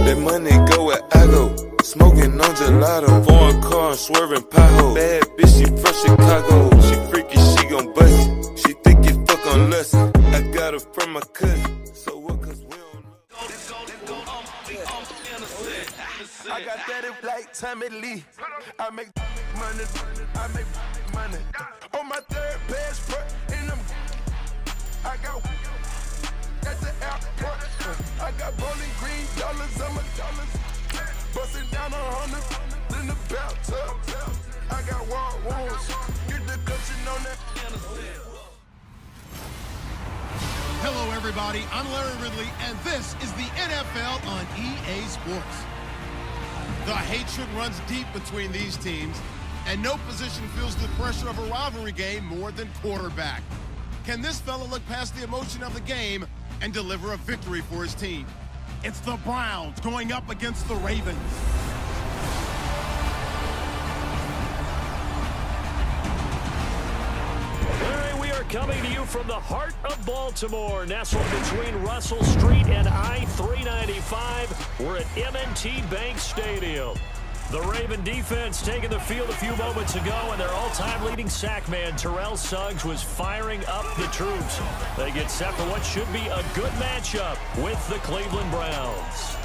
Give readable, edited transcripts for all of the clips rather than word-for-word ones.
Let money go where I go. Smoking on gelato. Foreign car, swerving pothole. Bad bitch, she from Chicago. She freaky, she gon' bust it. She think it fuck on lust. I got her from my cousin. So what, cause we don't know. I got that in like Tommy Lee. I make money. I make money. On my third best front in them. I got at the airport. I got bowling green dollars on my dollars. Busting down 100 in the bathtub. I got wall wounds. Get the cushion on that. Hello, everybody. I'm Larry Ridley, and this is the NFL on EA Sports. The hatred runs deep between these teams, and no position feels the pressure of a rivalry game more than quarterback. Can this fella look past the emotion of the game and deliver a victory for his team? It's the Browns going up against the Ravens. Larry, we are coming to you from the heart of Baltimore, nestled between Russell Street and I-395. We're at M&T Bank Stadium. The Raven defense taking the field a few moments ago, and their all-time leading sack man, Terrell Suggs, was firing up the troops. They get set for what should be a good matchup with the Cleveland Browns.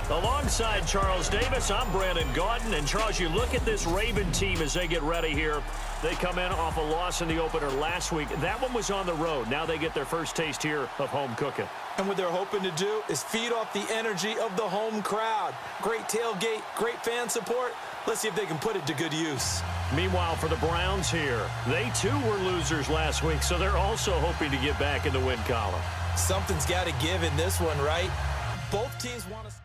Alongside Charles Davis, I'm Brandon Gaudin. And Charles, you look at this Raven team as they get ready here. They come in off a loss in the opener last week. That one was on the road. Now they get their first taste here of home cooking. And what they're hoping to do is feed off the energy of the home crowd. Great tailgate, great fan support. Let's see if they can put it to good use. Meanwhile, for the Browns here, they too were losers last week, so they're also hoping to get back in the win column. Something's got to give in this one, right? Both teams want to...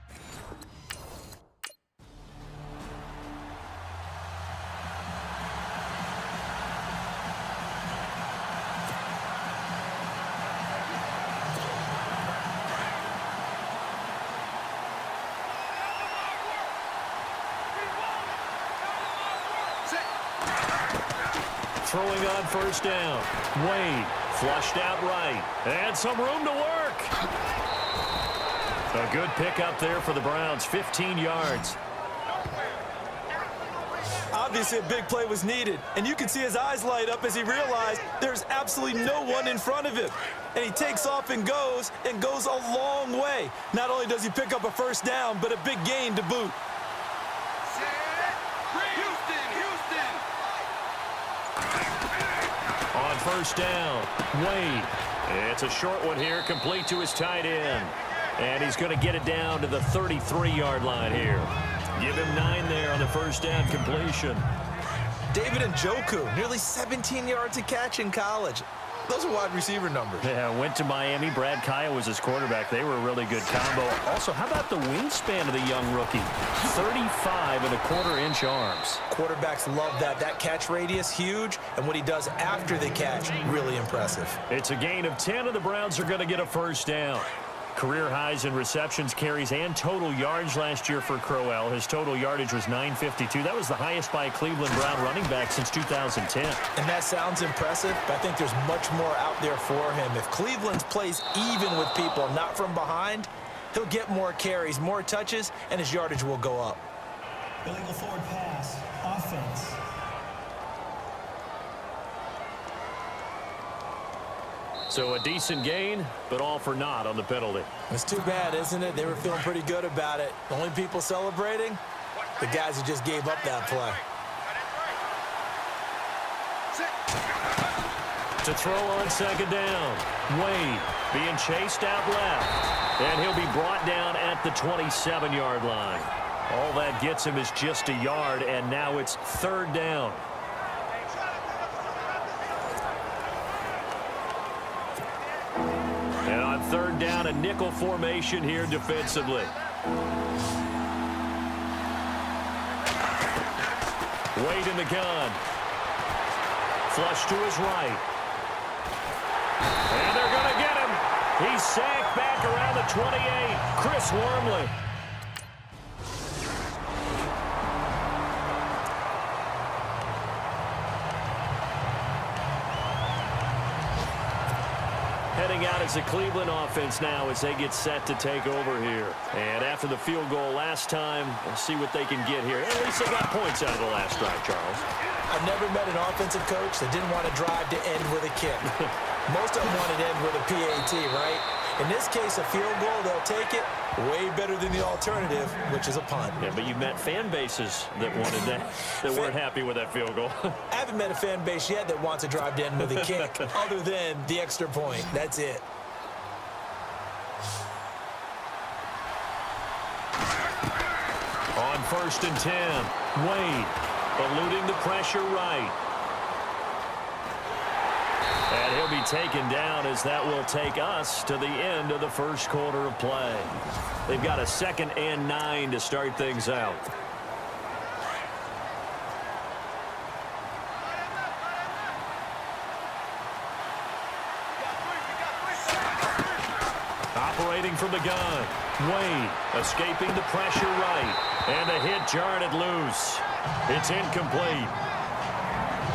Throwing on first down. Wade flushed out right. And some room to work. A good pickup there for the Browns. 15 yards. Obviously, a big play was needed. And you can see his eyes light up as he realized there's absolutely no one in front of him. And he takes off and goes a long way. Not only does he pick up a first down, but a big gain to boot. On first down, Wade. It's a short one here, complete to his tight end. And he's going to get it down to the 33-yard line here. Give him 9 there on the first down completion. David Njoku, nearly 17 yards a catch in college. Those are wide receiver numbers. Yeah, went to Miami. Brad Kaya was his quarterback. They were a really good combo. Also, how about the wingspan of the young rookie? 35.25-inch arms. Quarterbacks love that. That catch radius, huge. And what he does after the catch, really impressive. It's a gain of 10, and the Browns are going to get a first down. Career highs in receptions, carries, and total yards last year for Crowell. His total yardage was 952. That was the highest by a Cleveland Brown running back since 2010. And that sounds impressive, but I think there's much more out there for him. If Cleveland plays even with people, not from behind, he'll get more carries, more touches, and his yardage will go up. Illegal forward pass, offense. So a decent gain, but all for naught on the penalty. It's too bad, isn't it? They were feeling pretty good about it. The only people celebrating, the guys who just gave up that play. To throw on second down, Wade being chased out left. And he'll be brought down at the 27-yard line. All that gets him is just a yard, and now it's third down. And on third down, a nickel formation here defensively. Wade in the gun. Flush to his right. And they're going to get him. He's sacked back around the 28. Chris Wormley. Heading out as the Cleveland offense now as they get set to take over here. And after after the field goal last time. We'll see what they can get here. At least they got points out of the last drive, Charles. I've never met an offensive coach that didn't want to drive to end with a kick. Most of them want to end with a PAT, right? In this case, a field goal, they'll take it. Way better than the alternative, which is a punt. Yeah, but you've met fan bases that wanted that, that weren't happy with that field goal. I haven't met a fan base yet that wants to drive to end with a kick, other than the extra point. That's it. On 1st and 10, Wade eluding the pressure right. And he'll be taken down as that will take us to the end of the first quarter of play. They've got a 2nd and 9 to start things out. Operating from the gun. Wade escaping the pressure right. And a hit jarred it loose. It's incomplete.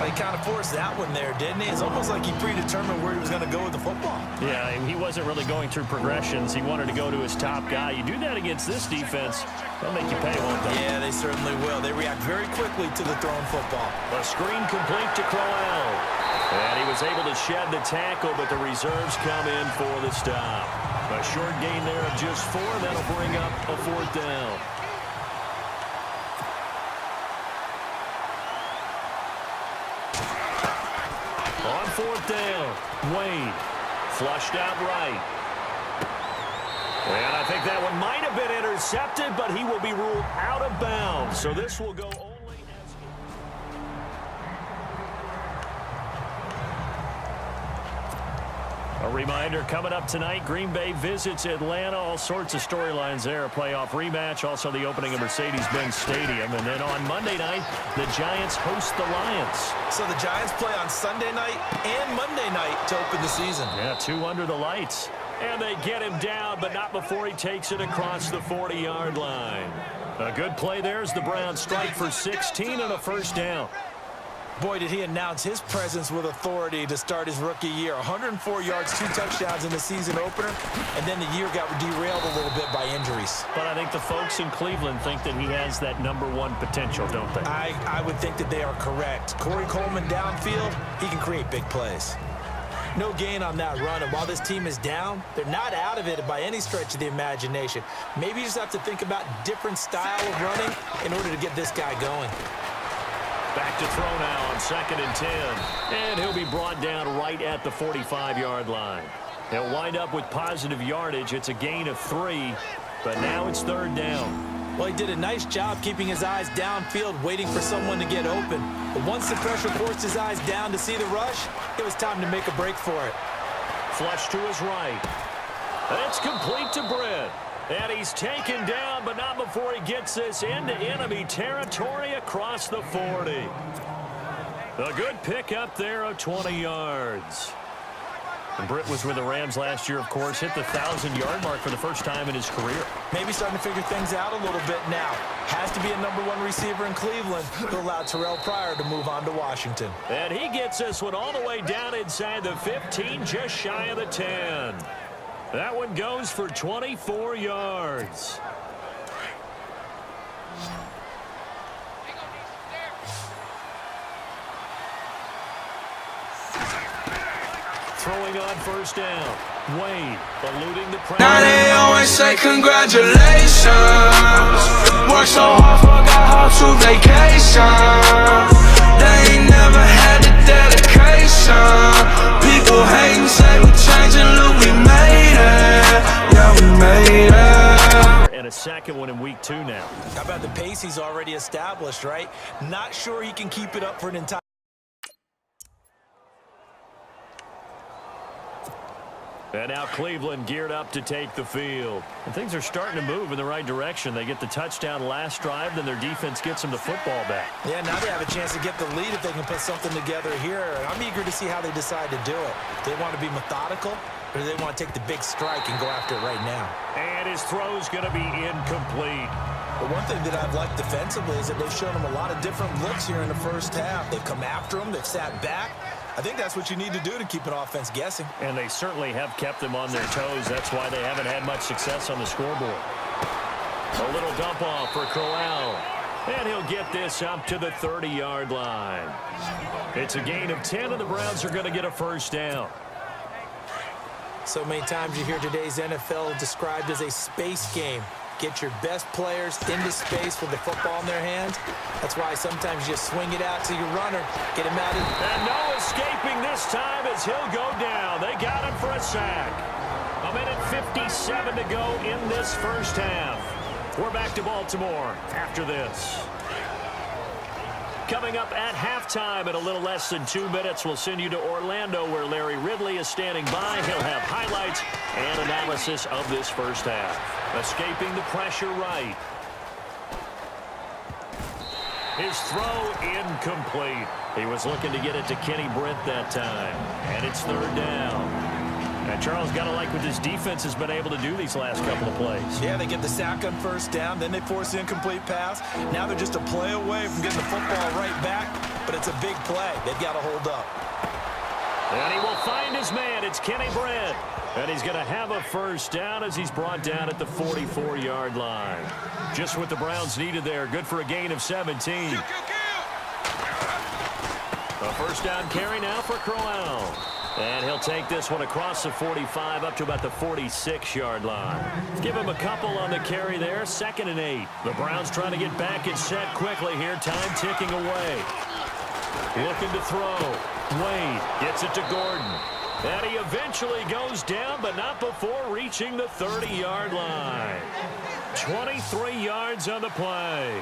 He kind of forced that one there, didn't he? It's almost like he predetermined where he was going to go with the football. Yeah, he wasn't really going through progressions. He wanted to go to his top guy. You do that against this defense, they'll make you pay, won't they? Yeah, they certainly will. They react very quickly to the thrown football. A screen complete to Crowell. And he was able to shed the tackle, but the reserves come in for the stop. A short gain there of just 4. That'll bring up a 4th down. On 4th down, Wade flushed out right. And I think that one might have been intercepted, but he will be ruled out of bounds. So this will go only as... A reminder, coming up tonight, Green Bay visits Atlanta. All sorts of storylines there. A playoff rematch, also the opening of Mercedes-Benz Stadium. And then on Monday night, the Giants host the Lions. So the Giants play on Sunday night and Monday night to open the season. Yeah, 2 under the lights. And they get him down, but not before he takes it across the 40-yard line. A good play there as the Browns strike for 16 and a 1st down. Boy, did he announce his presence with authority to start his rookie year. 104 yards, 2 touchdowns in the season opener, and then the year got derailed a little bit by injuries. But I think the folks in Cleveland think that he has that #1 potential, don't they? I would think that they are correct. Corey Coleman downfield, he can create big plays. No gain on that run, and while this team is down, they're not out of it by any stretch of the imagination. Maybe you just have to think about different style of running in order to get this guy going. Back to throw now on 2nd and 10. And he'll be brought down right at the 45-yard line. He'll wind up with positive yardage. It's a gain of 3, but now it's 3rd down. Well, he did a nice job keeping his eyes downfield, waiting for someone to get open. But once the pressure forced his eyes down to see the rush, it was time to make a break for it. Flush to his right. It's complete to Britt. And he's taken down, but not before he gets this into enemy territory across the 40. A good pickup there of 20 yards. And Britt was with the Rams last year, of course, hit the 1,000-yard mark for the first time in his career. Maybe starting to figure things out a little bit now. Has to be a #1 receiver in Cleveland who allowed Terrell Pryor to move on to Washington. And he gets this one all the way down inside the 15, just shy of the 10. That one goes for 24 yards. Throwing on 1st down. Wade eluding the pressure. Now they always say congratulations. Worked so hard, forgot how to vacation. They ain't never had the dedication. People hating, say we changing, look, we made it. Yeah, we made it. And a 2nd one in week 2 now. How about the pace he's already established, right? Not sure he can keep it up for an entire... And now Cleveland geared up to take the field. And things are starting to move in the right direction. They get the touchdown last drive, then their defense gets them the football back. Yeah, now they have a chance to get the lead if they can put something together here. And I'm eager to see how they decide to do it. Do they want to be methodical, or do they want to take the big strike and go after it right now? And his throw's going to be incomplete. The one thing that I've liked defensively is that they've shown him a lot of different looks here in the first half. They've come after him. They've sat back. I think that's what you need to do to keep an offense guessing. And they certainly have kept them on their toes. That's why they haven't had much success on the scoreboard. A little dump off for Crowell. And he'll get this up to the 30-yard line. It's a gain of 10, and the Browns are going to get a first down. So many times you hear today's NFL described as a space game. Get your best players into space with the football in their hands. That's why sometimes you swing it out to your runner, get him out. And no escaping this time as he'll go down. They got him for a sack. A minute 57 to go in this first half. We're back to Baltimore after this. Coming up at halftime in a little less than 2 minutes, we'll send you to Orlando where Larry Ridley is standing by. He'll have highlights and analysis of this first half. Escaping the pressure right. His throw incomplete. He was looking to get it to Kenny Britt that time. And it's third down. And Charles, got to like what this defense has been able to do these last couple of plays. Yeah, they get the sack on first down, then they force the incomplete pass. Now they're just a play away from getting the football right back, but it's a big play. They've got to hold up. And he will find his man. It's Kenny Britt. And he's going to have a first down as he's brought down at the 44-yard line. Just what the Browns needed there. Good for a gain of 17. A first down carry now for Crowell. And he'll take this one across the 45 up to about the 46-yard line. Give him a couple on the carry there. 2nd and 8. The Browns trying to get back and set quickly here. Time ticking away. Looking to throw. Wade gets it to Gordon. And he eventually goes down, but not before reaching the 30-yard line. 23 yards on the play.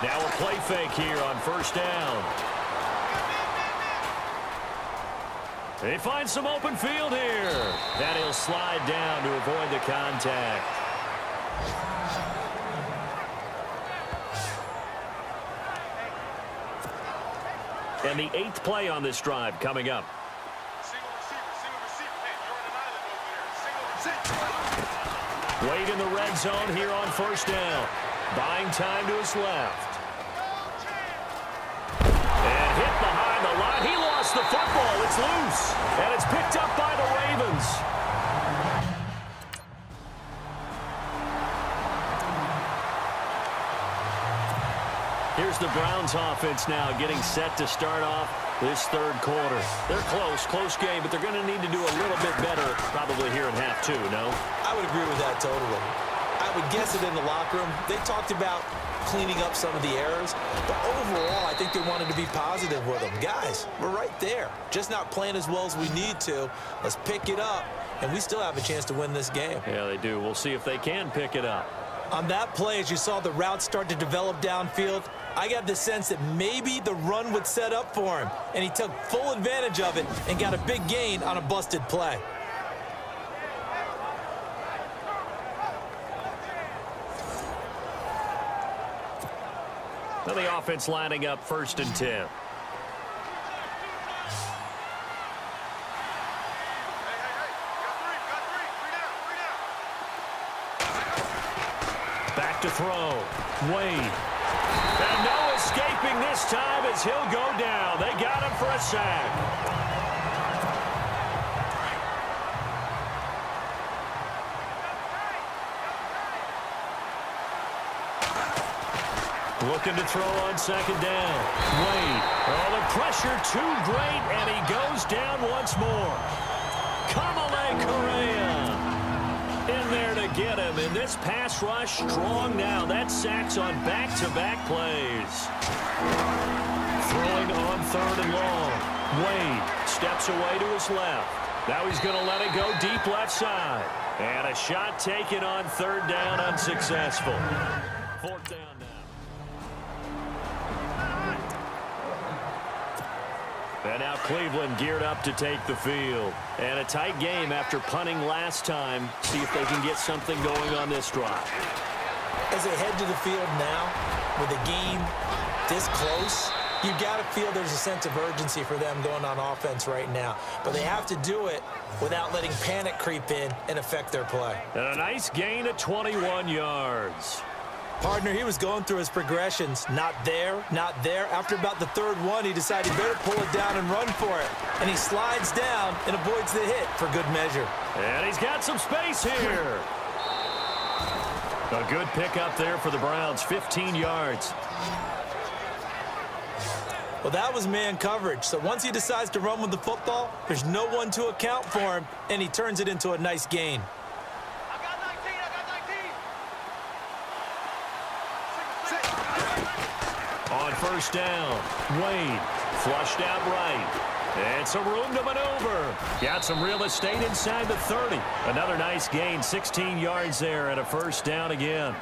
Now a play fake here on first down. He finds some open field here. And he'll slide down to avoid the contact. And the 8th play on this drive coming up. Wade in the red zone here on first down. Buying time to his left. And hit behind the line. He lost the football. It's loose. And it's picked up by the Ravens. Here's the Browns offense now getting set to start off this third quarter. They're close game, but they're going to need to do a little bit better probably here in half two, no? I would agree with that totally. I would guess it in the locker room. They talked about cleaning up some of the errors, but overall, I think they wanted to be positive with them. Guys, we're right there. Just not playing as well as we need to. Let's pick it up, and we still have a chance to win this game. Yeah, they do. We'll see if they can pick it up. On that play, as you saw the route start to develop downfield, I got the sense that maybe the run would set up for him, and he took full advantage of it and got a big gain on a busted play. Now the offense lining up 1st and 10. Back to throw. Wade. And no escaping this time as he'll go down. They got him for a sack. Looking to throw on 2nd down. Wade. Oh, the pressure too great, and he goes down once more. Kamale Correa in there to get him, and this pass rush strong now. That sacks on back-to-back plays. Throwing on 3rd and long. Wade steps away to his left. Now he's going to let it go deep left side. And a shot taken on 3rd down, unsuccessful. 4th down now. And now Cleveland geared up to take the field. And a tight game after punting last time. See if they can get something going on this drive. As they head to the field now, with the game this close, you got to feel there's a sense of urgency for them going on offense right now. But they have to do it without letting panic creep in and affect their play. And a nice gain of 21 yards. Partner, he was going through his progressions. Not there, not there. After about the 3rd one, he decided he better pull it down and run for it. And he slides down and avoids the hit for good measure. And he's got some space here. A good pickup there for the Browns, 15 yards. Well, that was man coverage. So once he decides to run with the football, there's no one to account for him, and he turns it into a nice gain. I got 19. On first down, Wade flushed out right. It's a room to maneuver. Got some real estate inside the 30. Another nice gain, 16 yards there and a first down again.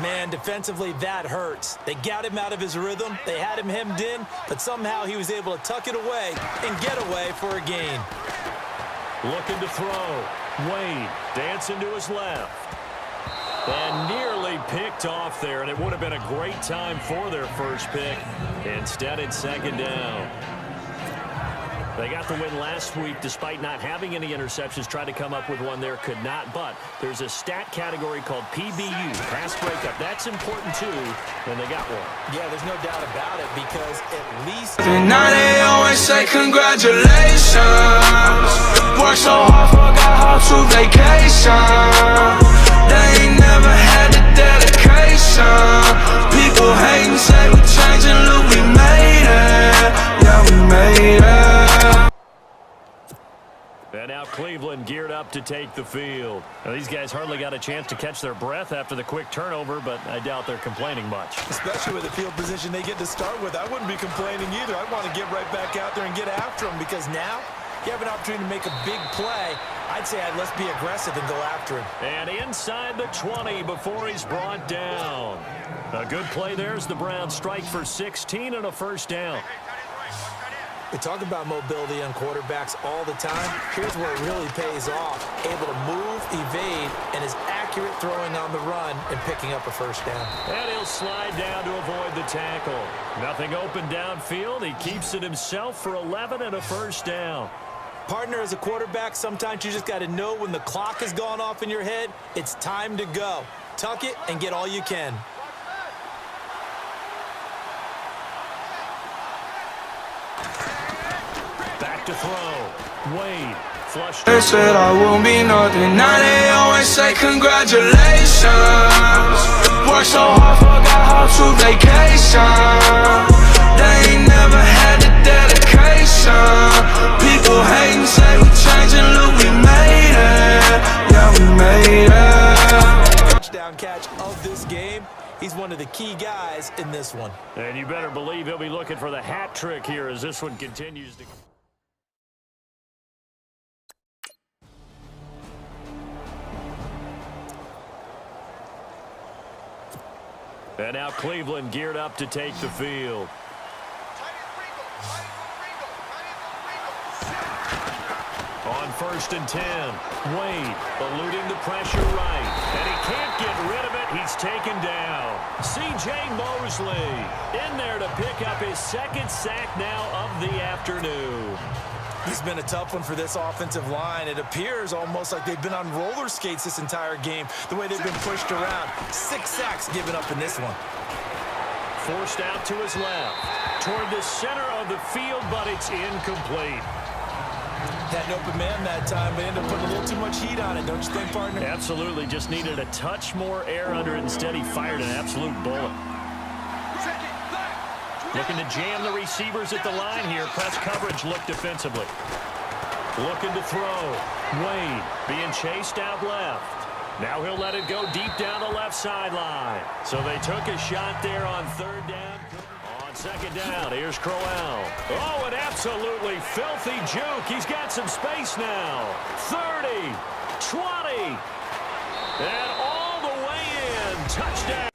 Man, defensively, that hurts. They got him out of his rhythm. They had him hemmed in, but somehow he was able to tuck it away and get away for a gain. Looking to throw. Wade dancing to his left. And nearly picked off there, and it would have been a great time for their first pick. Instead, it's second down. They got the win last week despite not having any interceptions. Tried to come up with one there, could not. But there's a stat category called PBU, pass breakup. That's important too, and they got one. Yeah, there's no doubt about it because at least... Now they always say congratulations. Worked so hard, forgot how to vacation. They ain't never had the dedication. People hating, say we changing, look, we made it. Yeah, we made it. And now Cleveland geared up to take the field. Now, these guys hardly got a chance to catch their breath after the quick turnover, but I doubt they're complaining much. Especially with the field position they get to start with, I wouldn't be complaining either. I'd want to get right back out there and get after them because now you have an opportunity to make a big play. I'd say let's be aggressive and go after him. And inside the 20 before he's brought down. A good play there as the Browns strike for 16 and a first down. We talk about mobility on quarterbacks all the time. Here's where it really pays off. Able to move, evade, and is accurate throwing on the run and picking up a first down. And he'll slide down to avoid the tackle. Nothing open downfield. He keeps it himself for 11 and a first down. Partner, as a quarterback, sometimes you just got to know when the clock has gone off in your head, it's time to go. Tuck it and get all you can. Back to throw. Wade flushed. They said I won't be nothing. Now they always say congratulations. Worked so hard, forgot how to vacation. They ain't never had the dedication. People hating, say we changing, look, we made it. Yeah, we made it. Touchdown catch of this game. He's one of the key guys in this one. And you better believe he'll be looking for the hat trick here as this one continues to... And now Cleveland geared up to take the field. On first and 10, Wade eluding the pressure right. And he can't get rid of it. He's taken down. C.J. Mosley in there to pick up his second sack now of the afternoon. He's been a tough one for this offensive line. It appears almost like they've been on roller skates this entire game, the way they've been pushed around. 6 sacks given up in this one. Forced out to his left, toward the center of the field, but it's incomplete. Had an open man that time, but ended up putting a little too much heat on it, don't you think, partner? Absolutely, just needed a touch more air under it. Instead, he fired an absolute bullet. Looking to jam the receivers at the line here. Press coverage look defensively. Looking to throw. Wade being chased out left. Now he'll let it go deep down the left sideline. So they took a shot there on third down. On second down, here's Crowell. Oh, an absolutely filthy juke. He's got some space now. 30, 20, and all the way in. Touchdown.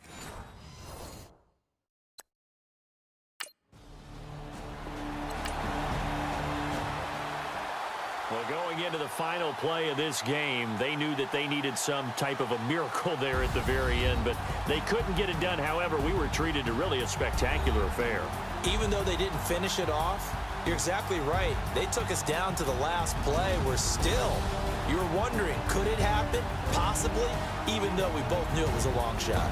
Well, going into the final play of this game, they knew that they needed some type of a miracle there at the very end, but they couldn't get it done. However, we were treated to really a spectacular affair. Even though they didn't finish it off, you're exactly right. They took us down to the last play. We're still, you were wondering, could it happen? Possibly, even though we both knew it was a long shot.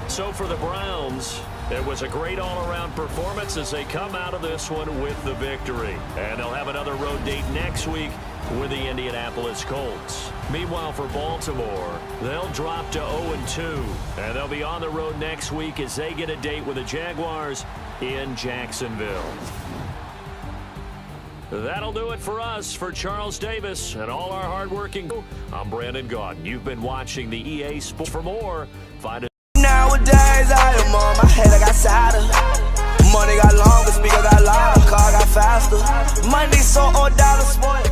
So for the Browns, it was a great all-around performance as they come out of this one with the victory. And they'll have another road date next week with the Indianapolis Colts. Meanwhile, for Baltimore, they'll drop to 0-2, and they'll be on the road next week as they get a date with the Jaguars in Jacksonville. That'll do it for us. For Charles Davis and all our hardworking, I'm Brandon Gaudin. You've been watching the EA Sports. For more, find it. Nowadays, I am on my head, I got sadder. Money got longer, speaker got louder, car got faster. Money so old, dollar spoiled.